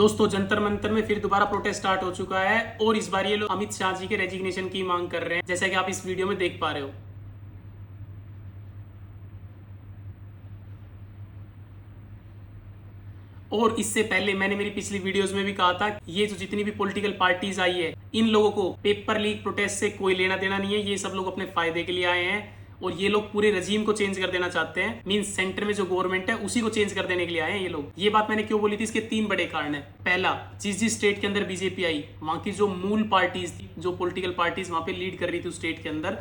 दोस्तों जंतर मंतर में फिर दोबारा प्रोटेस्ट स्टार्ट हो चुका है और इस बार ये लोग अमित शाह जी के रेजिग्नेशन की मांग कर रहे हैं, जैसा कि आप इस वीडियो में देख पा रहे हो। और इससे पहले मैंने मेरी पिछली वीडियोस में भी कहा था ये जो जितनी भी पॉलिटिकल पार्टीज आई है, इन लोगों को पेपर लीक प्रोटेस्ट से कोई लेना देना नहीं है। ये सब लोग अपने फायदे के लिए आए हैं और ये लोग पूरे रजीम को चेंज कर देना चाहते हैं। मींस सेंटर में जो गवर्नमेंट है उसी को चेंज कर देने के लिए आए हैं ये लोग। ये बात मैंने क्यों बोली थी, इसके 3 बड़े कारण है। पहला, जिस स्टेट के अंदर बीजेपी आई, वहां की जो मूल पार्टीज थी, जो पॉलिटिकल पार्टीज वहां पे लीड कर रही थी उस स्टेट के अंदर,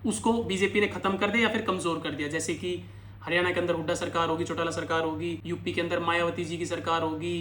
उसको बीजेपी ने खत्म कर दिया या फिर कमजोर कर दिया। जैसे कि हरियाणा के अंदर हुड्डा सरकार होगी, चौटाला सरकार होगी, यूपी के अंदर मायावती जी की सरकार होगी,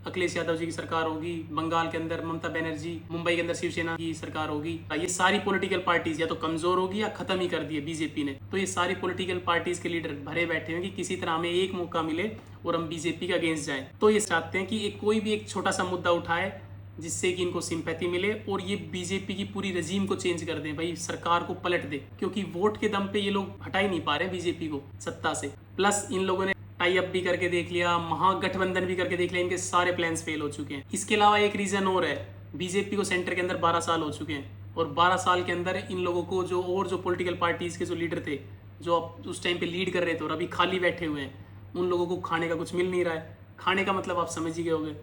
अखिलेश यादव जी की सरकार होगी, बंगाल के अंदर ममता बनर्जी, मुंबई के अंदर शिवसेना की सरकार होगी। ये सारी पॉलिटिकल पार्टीज या तो कमजोर होगी या खत्म ही कर दी है बीजेपी ने। तो ये सारी पॉलिटिकल पार्टीज के लीडर भरे बैठे हैं कि किसी तरह हमें एक मौका मिले और हम बीजेपी के अगेंस्ट जाएं। तो ये चाहते हैं कि कोई भी एक छोटा सा मुद्दा उठाए जिससे कि इनको सिंपैथी मिले और ये बीजेपी की पूरी रजीम को चेंज कर दें, भाई सरकार को पलट दे। क्योंकि वोट के दम पे ये लोग हटा ही नहीं पा रहे बीजेपी को सत्ता से। प्लस इन लोगों ने टाई अप भी करके देख लिया, महागठबंधन भी करके देख लिया, इनके सारे प्लान्स फेल हो चुके हैं। इसके अलावा एक रीजन और है, बीजेपी को सेंटर के अंदर 12 साल हो चुके हैं और 12 साल के अंदर इन लोगों को जो पॉलिटिकल पार्टीज के जो लीडर थे, जो उस टाइम पे लीड कर रहे थे और अभी खाली बैठे हुए हैं, उन लोगों को खाने का कुछ मिल नहीं रहा है। खाने का मतलब आप समझ ही गए होंगे।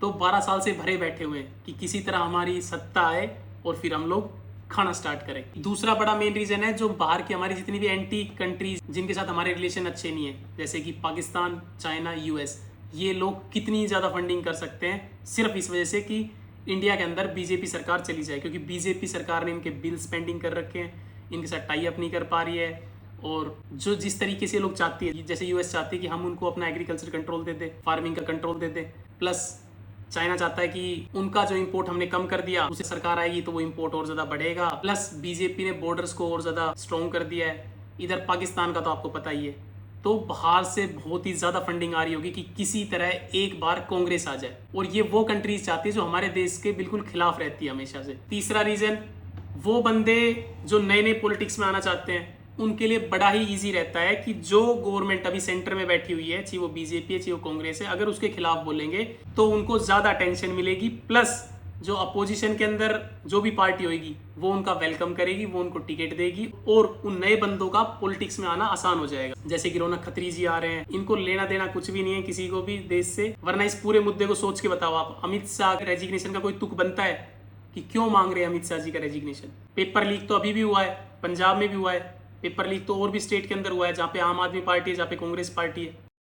तो 12 साल से भरे बैठे हुए हैं कि किसी तरह हमारी सत्ता आए और फिर हम लोग खाना स्टार्ट करें। दूसरा बड़ा मेन रीजन है, जो बाहर की हमारी जितनी भी एंटी कंट्रीज जिनके साथ हमारे रिलेशन अच्छे नहीं है, जैसे कि पाकिस्तान, चाइना, यूएस, ये लोग कितनी ज़्यादा फंडिंग कर सकते हैं सिर्फ इस वजह से कि इंडिया के अंदर बीजेपी सरकार चली जाए। क्योंकि बीजेपी सरकार ने इनके बिल स्पेंडिंग कर रखे हैं, इनके साथ टाई अप नहीं कर पा रही है। और जो जिस तरीके से लोग चाहती है, जैसे यूएस चाहती है कि हम उनको अपना एग्रीकल्चर कंट्रोल दे दें, फार्मिंग का कंट्रोल दे दें, प्लस चाइना चाहता है कि उनका जो इंपोर्ट हमने कम कर दिया, उसे सरकार आएगी तो वो इंपोर्ट और ज्यादा बढ़ेगा। प्लस बीजेपी ने बॉर्डर्स को और ज्यादा स्ट्रॉन्ग कर दिया है। इधर पाकिस्तान का तो आपको पता ही है। तो बाहर से बहुत ही ज्यादा फंडिंग आ रही होगी कि किसी तरह एक बार कांग्रेस आ जाए, और ये वो कंट्रीज चाहती है जो हमारे देश के बिल्कुल खिलाफ रहती है हमेशा से। तीसरा रीजन, वो बंदे जो नए नए पॉलिटिक्स में आना चाहते हैं उनके लिए बड़ा ही इजी रहता है कि जो गवर्नमेंट अभी सेंटर में बैठी हुई है, चाहे वो बीजेपी है चाहे वो कांग्रेस है, अगर उसके खिलाफ बोलेंगे तो उनको ज्यादा अटेंशन मिलेगी। प्लस जो अपोजिशन के अंदर जो भी पार्टी होगी वो उनका वेलकम करेगी, वो उनको टिकट देगी और उन नए बंदों का पॉलिटिक्स में आना आसान हो जाएगा। जैसे कि रौनक खत्री जी आ रहे हैं, इनको लेना देना कुछ भी नहीं है किसी को भी देश से। वरना इस पूरे मुद्दे को सोच के बताओ आप, अमित शाह के रेजिग्नेशन का कोई तुक बनता है कि क्यों मांग रहे हैं अमित शाह जी का रेजिग्नेशन? पेपर लीक तो अभी भी हुआ है, पंजाब में भी हुआ है, पेपर लीक तो और भी स्टेट के अंदर हुआ है जहाँ पे आम आदमी पार्टी है, जहाँ पे कांग्रेस पार्टी है।